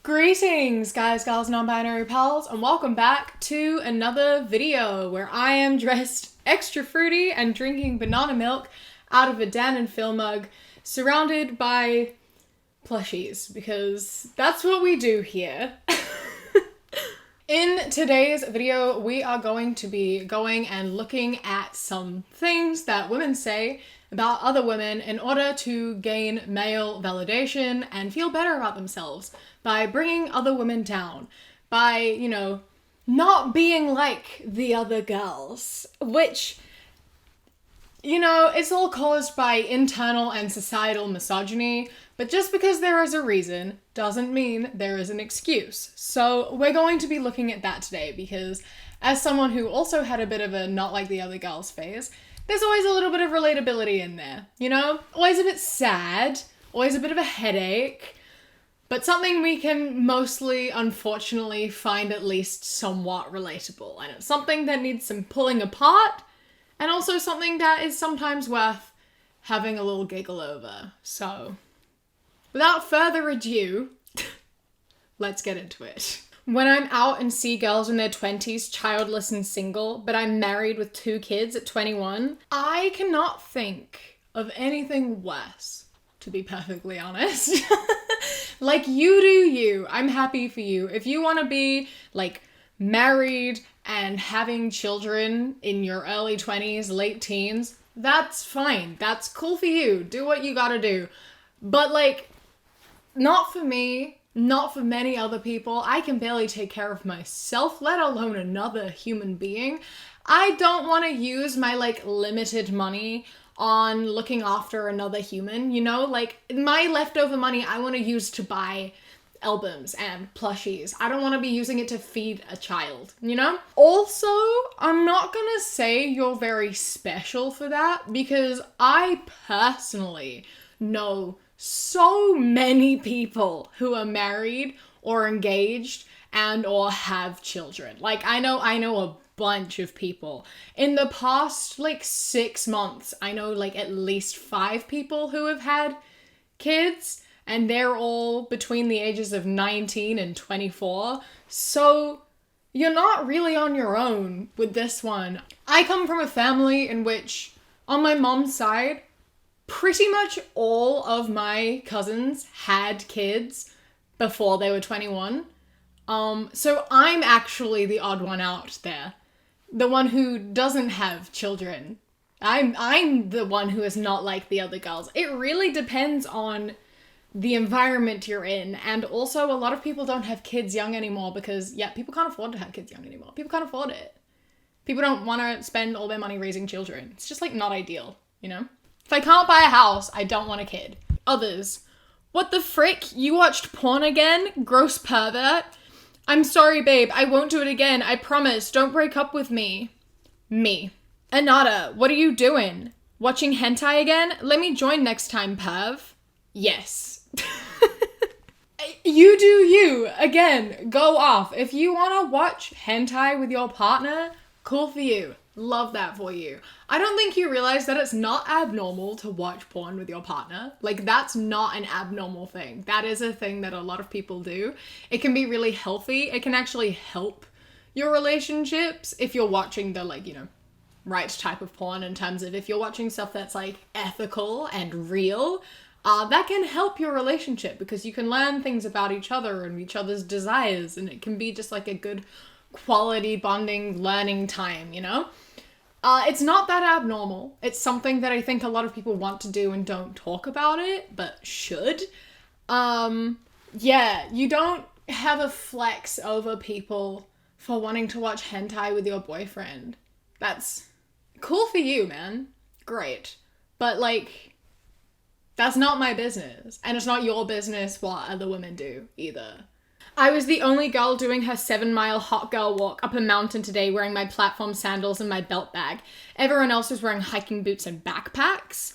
Greetings, guys, gals, non-binary pals, and welcome back to another video where I am dressed extra fruity and drinking banana milk out of a Dan and Phil mug, surrounded by plushies, because that's what we do here. In today's video, we are going to be going and looking at some things that women say about other women in order to gain male validation and feel better about themselves by bringing other women down, by, not being like the other girls, which, it's all caused by internal and societal misogyny, but just because there is a reason doesn't mean there is an excuse. So we're going to be looking at that today because as someone who also had a bit of a not like the other girls phase, there's always a little bit of relatability in there, Always a bit sad, always a bit of a headache, but something we can mostly, unfortunately, find at least somewhat relatable. And it's something that needs some pulling apart, and also something that is sometimes worth having a little giggle over. So, without further ado, let's get into it. When I'm out and see girls in their 20s, childless and single, but I'm married with 2 kids at 21, I cannot think of anything worse, to be perfectly honest. Like, you do you. I'm happy for you. If you want to be, married and having children in your early 20s, late teens, that's fine. That's cool for you. Do what you gotta do. But, not for me. Not for many other people. I can barely take care of myself, let alone another human being. I don't want to use my, limited money on looking after another human, my leftover money I want to use to buy albums and plushies. I don't want to be using it to feed a child, Also, I'm not gonna say you're very special for that because I personally know so many people who are married or engaged and or have children. I know a bunch of people. In the past, 6 months, I know, at least 5 people who have had kids, and they're all between the ages of 19 and 24. So, you're not really on your own with this one. I come from a family in which, on my mom's side, pretty much all of my cousins had kids before they were 21. So I'm actually the odd one out there. The one who doesn't have children. I'm the one who is not like the other girls. It really depends on the environment you're in. And also a lot of people don't have kids young anymore because, people can't afford to have kids young anymore. People can't afford it. People don't want to spend all their money raising children. It's just, not ideal, If I can't buy a house, I don't want a kid. Others. What the frick? You watched porn again? Gross pervert. I'm sorry, babe. I won't do it again. I promise. Don't break up with me. Me. Anata, what are you doing? Watching hentai again? Let me join next time, perv. Yes. You do you. Again, go off. If you want to watch hentai with your partner, cool for you. Love that for you. I don't think you realize that it's not abnormal to watch porn with your partner. That's not an abnormal thing. That is a thing that a lot of people do. It can be really healthy. It can actually help your relationships if you're watching the, right type of porn, in terms of if you're watching stuff that's, ethical and real, that can help your relationship because you can learn things about each other and each other's desires, and it can be just, a good quality bonding learning time, It's not that abnormal. It's something that I think a lot of people want to do and don't talk about it, but should. You don't have a flex over people for wanting to watch hentai with your boyfriend. That's cool for you, man. Great. But, that's not my business. And it's not your business what other women do, either. I was the only girl doing her 7-mile hot girl walk up a mountain today wearing my platform sandals and my belt bag. Everyone else was wearing hiking boots and backpacks.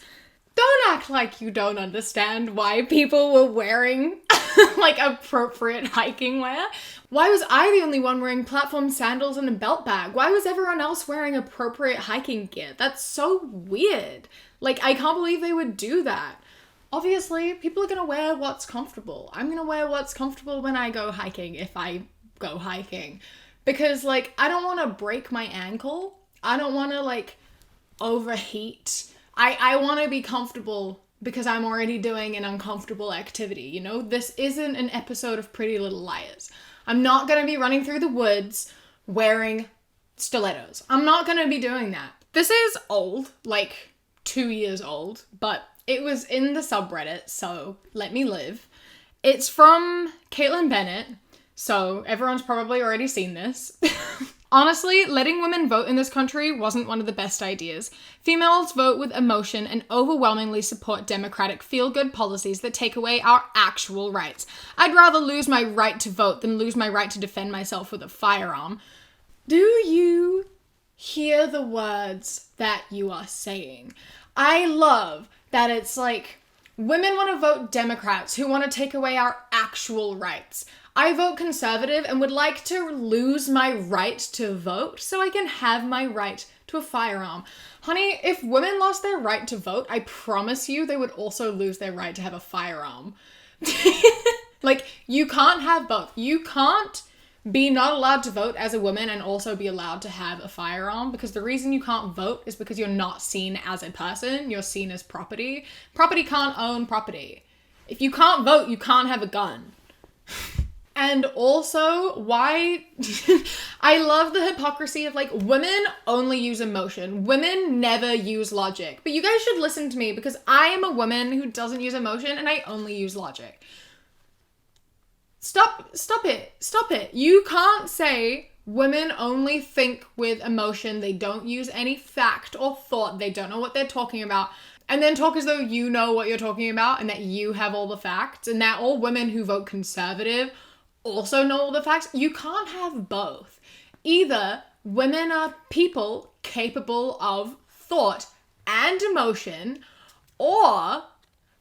Don't act like you don't understand why people were wearing, appropriate hiking wear. Why was I the only one wearing platform sandals and a belt bag? Why was everyone else wearing appropriate hiking gear? That's so weird. I can't believe they would do that. obviously people are gonna wear what's comfortable. I'm gonna wear what's comfortable when I go hiking, if I go hiking. Because, like, I don't want to break my ankle. I don't want to, like, overheat. I want to be comfortable because I'm already doing an uncomfortable activity, you know? This isn't an episode of Pretty Little Liars. I'm not going to be running through the woods wearing stilettos. I'm not going to be doing that. This is old, like 2 years old, but it was in the subreddit, so let me live. It's from Caitlin Bennett, so everyone's probably already seen this. Honestly, letting women vote in this country wasn't one of the best ideas. Females vote with emotion and overwhelmingly support democratic feel-good policies that take away our actual rights. I'd rather lose my right to vote than lose my right to defend myself with a firearm. Do you hear the words that you are saying? I love that it's like, women want to vote Democrats who want to take away our actual rights. I vote conservative and would like to lose my right to vote so I can have my right to a firearm. Honey, if women lost their right to vote, I promise you they would also lose their right to have a firearm. Like, you can't have both. You can't be not allowed to vote as a woman and also be allowed to have a firearm, because the reason you can't vote is because you're not seen as a person. You're seen as property. Property can't own property. If you can't vote, you can't have a gun. And also, why... I love the hypocrisy of, like, women only use emotion. Women never use logic. But you guys should listen to me, because I am a woman who doesn't use emotion and I only use logic. Stop it. You can't say women only think with emotion, they don't use any fact or thought, they don't know what they're talking about, and then talk as though you know what you're talking about and that you have all the facts, and that all women who vote conservative also know all the facts. You can't have both. Either women are people capable of thought and emotion, or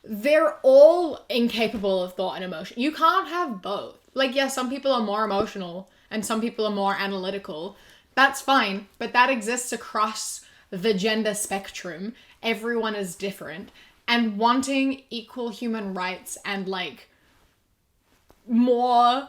they're all incapable of thought and emotion. You can't have both. Like, yeah, some people are more emotional and some people are more analytical. That's fine, but that exists across the gender spectrum. Everyone is different. And wanting equal human rights and, like, more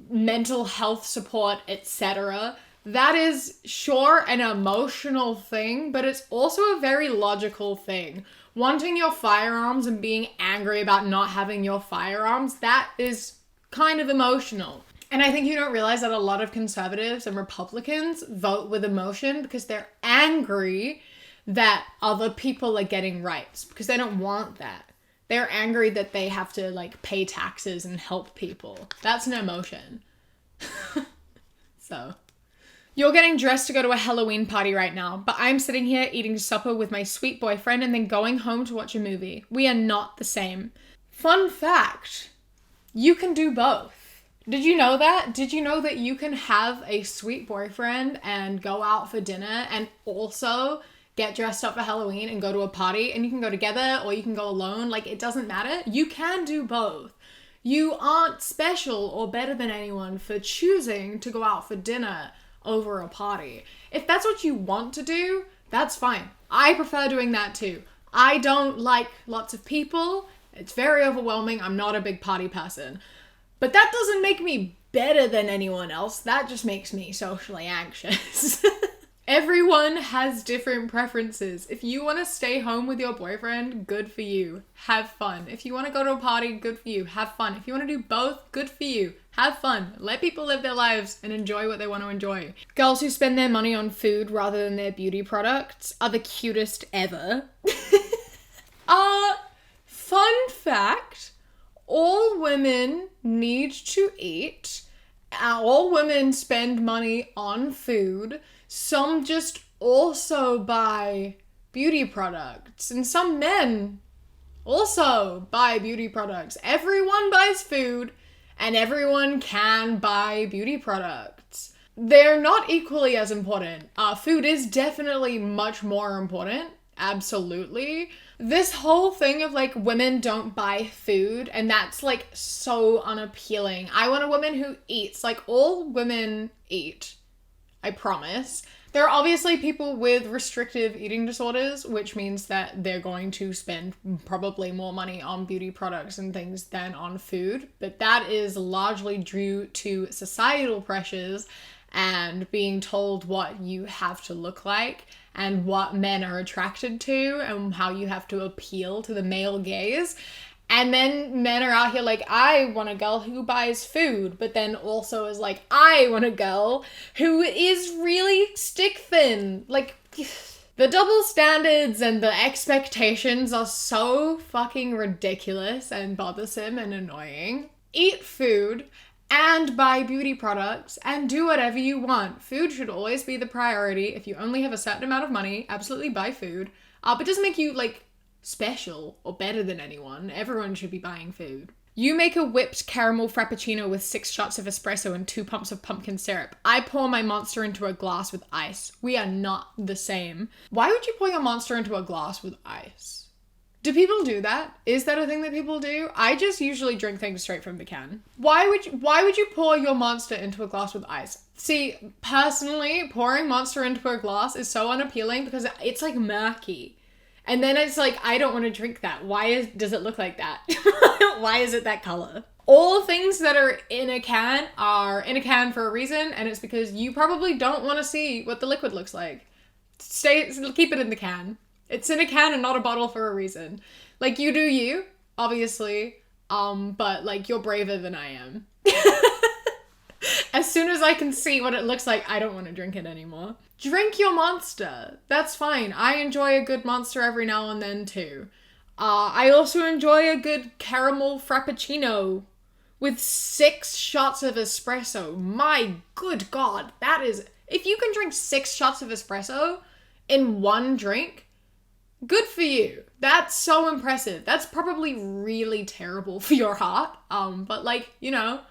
mental health support, etc., that is sure an emotional thing, but it's also a very logical thing. Wanting your firearms and being angry about not having your firearms, that is kind of emotional. And I think you don't realize that a lot of conservatives and Republicans vote with emotion because they're angry that other people are getting rights, because they don't want that. They're angry that they have to, like, pay taxes and help people. That's an emotion. So, you're getting dressed to go to a Halloween party right now, but I'm sitting here eating supper with my sweet boyfriend and then going home to watch a movie. We are not the same. Fun fact, you can do both. Did you know that? Did you know that you can have a sweet boyfriend and go out for dinner and also get dressed up for Halloween and go to a party, and you can go together or you can go alone? Like, it doesn't matter. You can do both. You aren't special or better than anyone for choosing to go out for dinner over a party. If that's what you want to do, that's fine. I prefer doing that too. I don't like lots of people. It's very overwhelming. I'm not a big party person. But that doesn't make me better than anyone else. That just makes me socially anxious. Everyone has different preferences. If you want to stay home with your boyfriend, good for you. Have fun. If you want to go to a party, good for you. Have fun. If you want to do both, good for you. Have fun. Let people live their lives and enjoy what they want to enjoy. Girls who spend their money on food rather than their beauty products are the cutest ever. Fun fact, all women need to eat. All women spend money on food. Some just also buy beauty products, and some men also buy beauty products. Everyone buys food, and everyone can buy beauty products. They're not equally as important. Food is definitely much more important. Absolutely. This whole thing of, like, women don't buy food, and that's, like, so unappealing. I want a woman who eats. Like, all women eat. I promise. There are obviously people with restrictive eating disorders, which means that they're going to spend probably more money on beauty products and things than on food. But that is largely due to societal pressures and being told what you have to look like and what men are attracted to and how you have to appeal to the male gaze. And then men are out here like, I want a girl who buys food, but then also is like, I want a girl who is really stick thin. Like, the double standards and the expectations are so fucking ridiculous and bothersome and annoying. Eat food and buy beauty products and do whatever you want. Food should always be the priority. If you only have a certain amount of money, absolutely buy food. But it doesn't make you, like, special or better than anyone. Everyone should be buying food. You make a whipped caramel frappuccino with 6 shots of espresso and 2 pumps of pumpkin syrup. I pour my Monster into a glass with ice. We are not the same. Why would you pour your Monster into a glass with ice? Do people do that? Is that a thing that people do? I just usually drink things straight from the can. Why would you pour your Monster into a glass with ice? See, personally, pouring Monster into a glass is so unappealing because it's like murky. And then it's like, I don't want to drink that. Does it look like that? Why is it that color? All things that are in a can are in a can for a reason, and it's because you probably don't want to see what the liquid looks like. Keep it in the can. It's in a can and not a bottle for a reason. Like, you do you, obviously, but like, you're braver than I am. As soon as I can see what it looks like, I don't want to drink it anymore. Drink your Monster. That's fine. I enjoy a good Monster every now and then too. I also enjoy a good caramel frappuccino with 6 shots of espresso. My good God, that is... If you can drink 6 shots of espresso in one drink, good for you. That's so impressive. That's probably really terrible for your heart. But like, you know,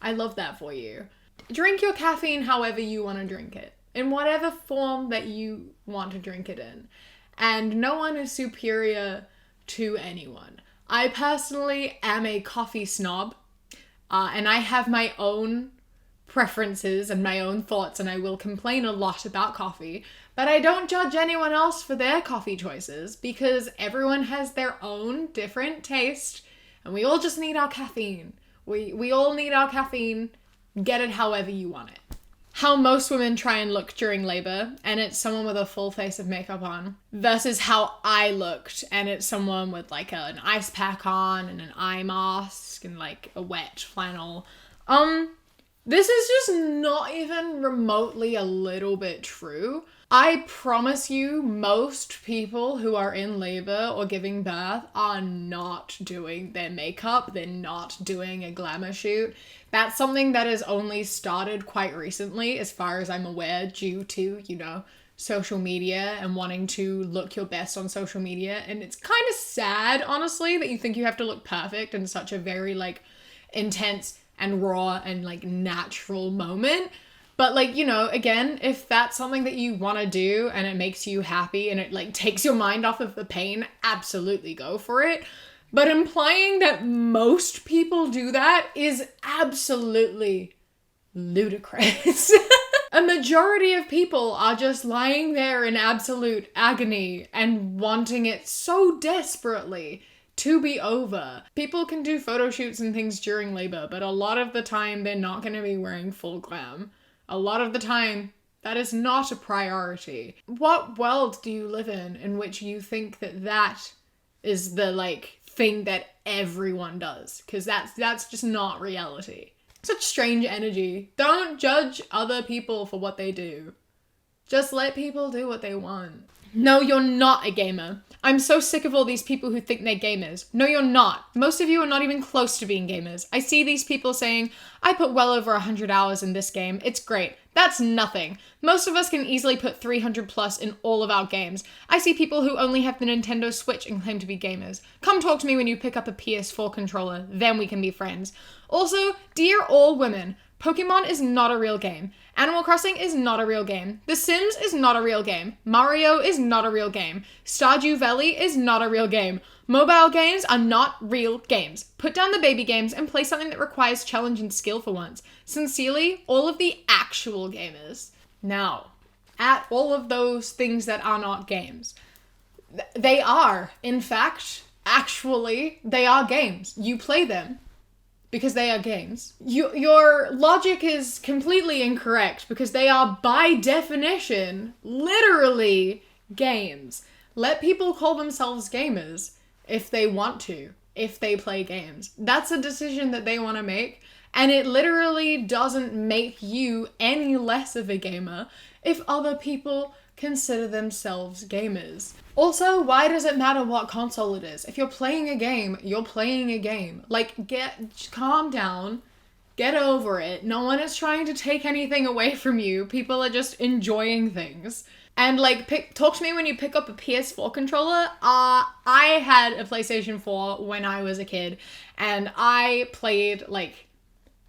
I love that for you. Drink your caffeine however you want to drink it, in whatever form that you want to drink it in. And no one is superior to anyone. I personally am a coffee snob, and I have my own preferences and my own thoughts, and I will complain a lot about coffee, but I don't judge anyone else for their coffee choices because everyone has their own different taste, and we all just need our caffeine. We all need our caffeine. Get it however you want it. How most women try and look during labor, and it's someone with a full face of makeup on, versus how I looked, and it's someone with like an ice pack on and an eye mask and like a wet flannel. This is just not even remotely a little bit true. I promise you, most people who are in labor or giving birth are not doing their makeup. They're not doing a glamour shoot. That's something that has only started quite recently, as far as I'm aware, due to, you know, social media and wanting to look your best on social media. And it's kind of sad, honestly, that you think you have to look perfect in such a very, like, intense and raw and, like, natural moment. But, like, you know, again, if that's something that you want to do and it makes you happy and it, like, takes your mind off of the pain, absolutely go for it. But implying that most people do that is absolutely ludicrous. A majority of people are just lying there in absolute agony and wanting it so desperately to be over. People can do photo shoots and things during labor, but a lot of the time they're not going to be wearing full glam. A lot of the time, that is not a priority. What world do you live in which you think that that is the, like, thing that everyone does? Because that's just not reality. Such strange energy. Don't judge other people for what they do. Just let people do what they want. No, you're not a gamer. I'm so sick of all these people who think they're gamers. No, you're not. Most of you are not even close to being gamers. I see these people saying, I put well over 100 hours in this game. It's great. That's nothing. Most of us can easily put 300 plus in all of our games. I see people who only have the Nintendo Switch and claim to be gamers. Come talk to me when you pick up a PS4 controller, then we can be friends. Also, dear all women, Pokemon is not a real game. Animal Crossing is not a real game. The Sims is not a real game. Mario is not a real game. Stardew Valley is not a real game. Mobile games are not real games. Put down the baby games and play something that requires challenge and skill for once. Sincerely, all of the actual gamers. now at all of those things that are not games. They are, in fact, actually, they are games. You play them because they are games. Your logic is completely incorrect because they are, by definition, literally games. Let people call themselves gamers if they want to, if they play games. That's a decision that they want to make, and it literally doesn't make you any less of a gamer if other people consider themselves gamers. Also, why does it matter what console it is? If you're playing a game, you're playing a game. Like, calm down, get over it. No one is trying to take anything away from you. People are just enjoying things. And like, talk to me when you pick up a PS4 controller. I had a PlayStation 4 when I was a kid, and I played like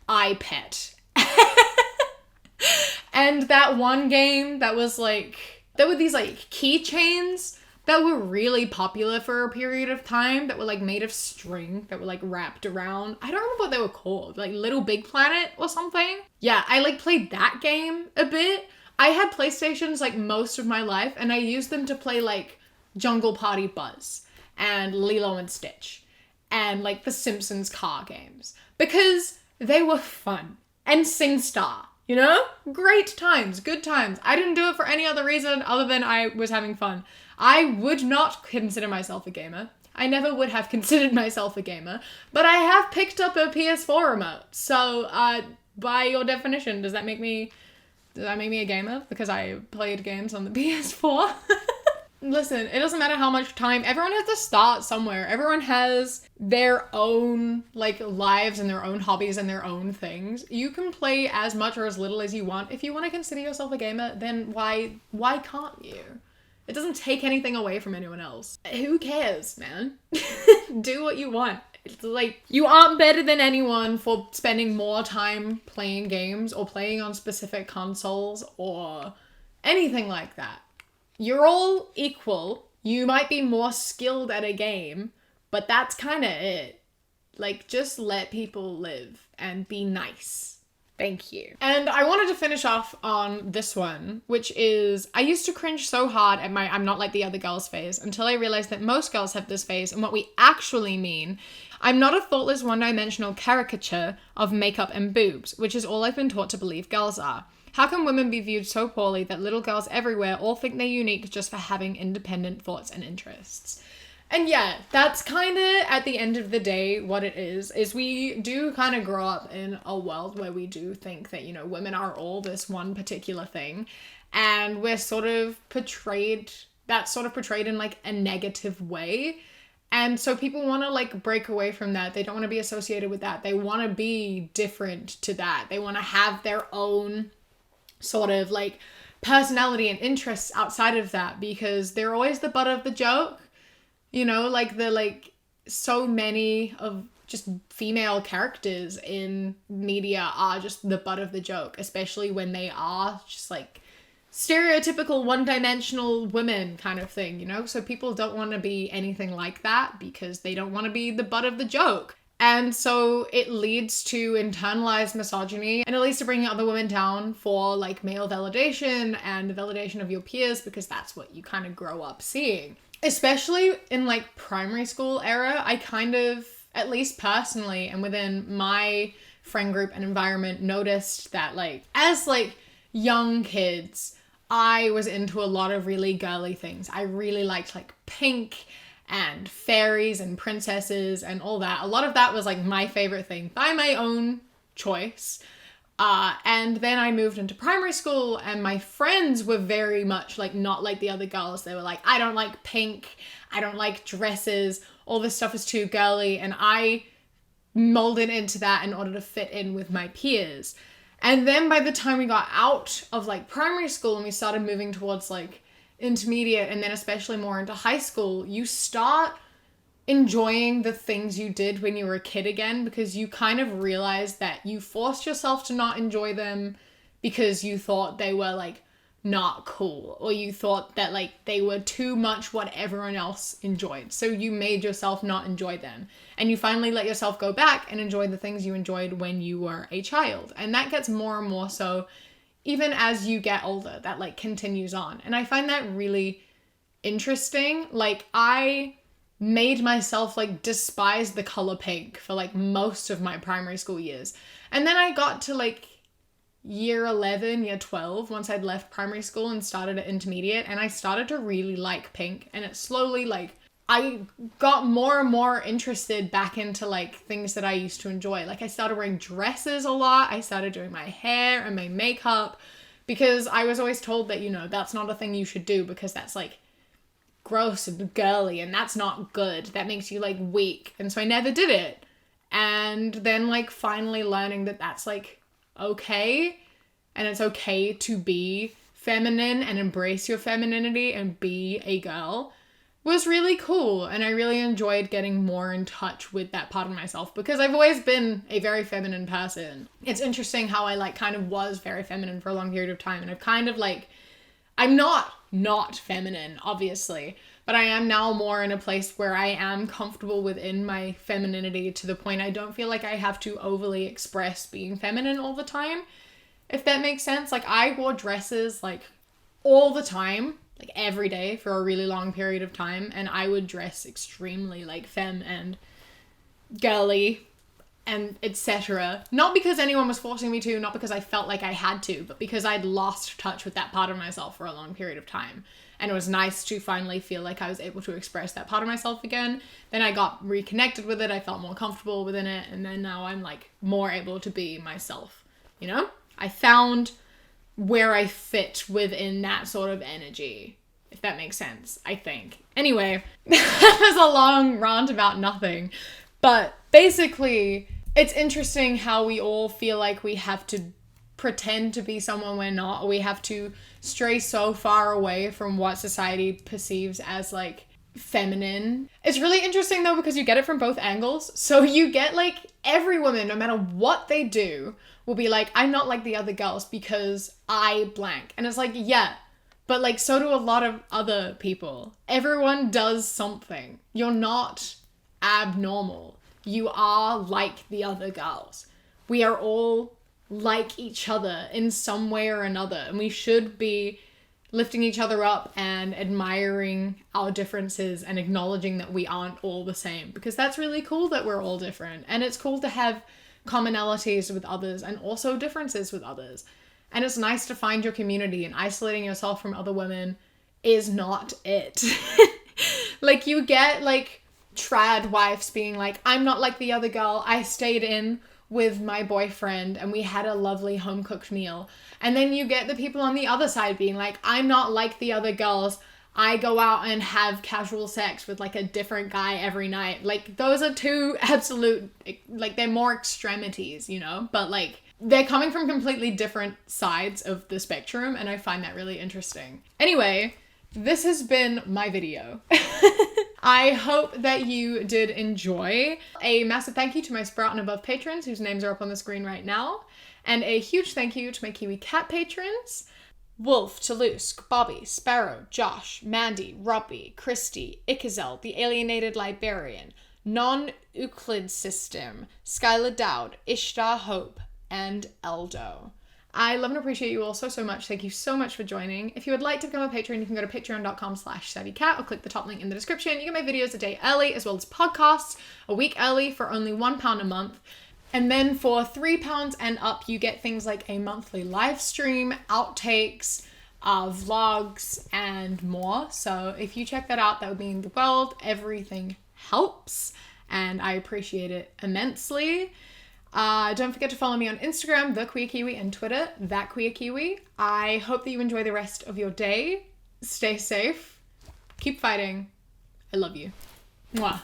iPet. And that one game that was like, there were these like keychains that were really popular for a period of time that were like made of string that were like wrapped around. I don't remember what they were called, like Little Big Planet or something. Yeah, I like played that game a bit. I had PlayStations like most of my life, and I used them to play like Jungle Party Buzz and Lilo and Stitch and like the Simpsons car games because they were fun. And SingStar. You know? Great times, good times. I didn't do it for any other reason other than I was having fun. I would not consider myself a gamer. I never would have considered myself a gamer, but I have picked up a PS4 remote. So, by your definition, does that make me a gamer? Because I played games on the PS4? Listen, it doesn't matter how much time. Everyone has to start somewhere. Everyone has their own, like, lives and their own hobbies and their own things. You can play as much or as little as you want. If you want to consider yourself a gamer, then why can't you? It doesn't take anything away from anyone else. Who cares, man? Do what you want. It's like, you aren't better than anyone for spending more time playing games or playing on specific consoles or anything like that. You're all equal. You might be more skilled at a game, but that's kind of it. Like, just let people live and be nice. Thank you. And I wanted to finish off on this one, which is, I used to cringe so hard at my I'm not like the other girls phase until I realized that most girls have this phase, and what we actually mean. I'm not a thoughtless one-dimensional caricature of makeup and boobs, which is all I've been taught to believe girls are. How can women be viewed so poorly that little girls everywhere all think they're unique just for having independent thoughts and interests? And yeah, that's kind of, at the end of the day, what it is we do kind of grow up in a world where we do think that, you know, women are all this one particular thing, and we're sort of portrayed in like a negative way. And so people want to like break away from that. They don't want to be associated with that. They want to be different to that. They want to have their own sort of like personality and interests outside of that, because they're always the butt of the joke. You know, like so many of just female characters in media are just the butt of the joke, especially when they are just like stereotypical one-dimensional women kind of thing, you know? So people don't want to be anything like that because they don't want to be the butt of the joke. And so it leads to internalized misogyny, and it leads to bringing other women down for like male validation and the validation of your peers, because that's what you kind of grow up seeing. Especially in like primary school era, I kind of, at least personally and within my friend group and environment, noticed that like as like young kids, I was into a lot of really girly things. I really liked like pink and fairies and princesses and all that. A lot of that was like my favorite thing by my own choice. And then I moved into primary school, and my friends were very much like not like the other girls. They were like, I don't like pink, I don't like dresses, all this stuff is too girly, and I molded into that in order to fit in with my peers. And then by the time we got out of like primary school and we started moving towards like intermediate and then especially more into high school, you start enjoying the things you did when you were a kid again, because you kind of realize that you forced yourself to not enjoy them because you thought they were like not cool, or you thought that like they were too much what everyone else enjoyed. So you made yourself not enjoy them, and you finally let yourself go back and enjoy the things you enjoyed when you were a child. And that gets more and more so even as you get older, that like continues on. And I find that really interesting. Like, I made myself like despise the color pink for like most of my primary school years. And then I got to like year 11, year 12, once I'd left primary school and started at intermediate, and I started to really like pink, and it slowly like I got more and more interested back into like things that I used to enjoy. Like, I started wearing dresses a lot. I started doing my hair and my makeup, because I was always told that, you know, that's not a thing you should do because that's like gross and girly and that's not good. That makes you like weak. And so I never did it. And then like finally learning that that's like okay, and it's okay to be feminine and embrace your femininity and be a girl was really cool. And I really enjoyed getting more in touch with that part of myself, because I've always been a very feminine person. It's interesting how I like kind of was very feminine for a long period of time, and I've kind of like, I'm not feminine, obviously, but I am now more in a place where I am comfortable within my femininity, to the point I don't feel like I have to overly express being feminine all the time, if that makes sense. Like, I wore dresses like all the time, like every day for a really long period of time, and I would dress extremely like femme and girly and etc. Not because anyone was forcing me to, not because I felt like I had to, but because I'd lost touch with that part of myself for a long period of time. And it was nice to finally feel like I was able to express that part of myself again. Then I got reconnected with it, I felt more comfortable within it, and then now I'm like more able to be myself, you know? I found where I fit within that sort of energy, if that makes sense, I think. Anyway, that was a long rant about nothing. But basically, it's interesting how we all feel like we have to pretend to be someone we're not, or we have to stray so far away from what society perceives as like feminine. It's really interesting though, because you get it from both angles. So you get like every woman, no matter what they do, will be like, I'm not like the other girls because I blank. And it's like, yeah, but like so do a lot of other people. Everyone does something. You're not abnormal. You are like the other girls. We are all like each other in some way or another, and we should be lifting each other up and admiring our differences and acknowledging that we aren't all the same, because that's really cool that we're all different, and it's cool to have commonalities with others and also differences with others. And it's nice to find your community, and isolating yourself from other women is not it. Like, you get like trad wives being like, I'm not like the other girl, I stayed in with my boyfriend and we had a lovely home cooked meal. And then you get the people on the other side being like, I'm not like the other girls, I go out and have casual sex with like a different guy every night. Like, those are two absolute, like, they're more extremities, you know, but like they're coming from completely different sides of the spectrum, and I find that really interesting. Anyway, this has been my video. I hope that you did enjoy. A massive thank you to my Sprout and Above patrons, whose names are up on the screen right now. And a huge thank you to my Kiwi Cat patrons: Wolf, Toulouse, Bobby, Sparrow, Josh, Mandy, Robbie, Christy, Ikazel, the Alienated Librarian, Non-Euclid System, Skylar Dowd, Ishtar Hope, and Eldo. I love and appreciate you all so much. Thank you so much for joining. If you would like to become a patron, you can go to patreon.com/savvycat or click the top link in the description. You get my videos a day early, as well as podcasts a week early for only £1 a month. And then for £3 and up, you get things like a monthly live stream, outtakes, vlogs, and more. So if you check that out, that would mean the world. Everything helps, and I appreciate it immensely. Don't forget to follow me on Instagram, The Queer Kiwi, and Twitter, That Queer Kiwi. I hope that you enjoy the rest of your day. Stay safe. Keep fighting. I love you. Mwah.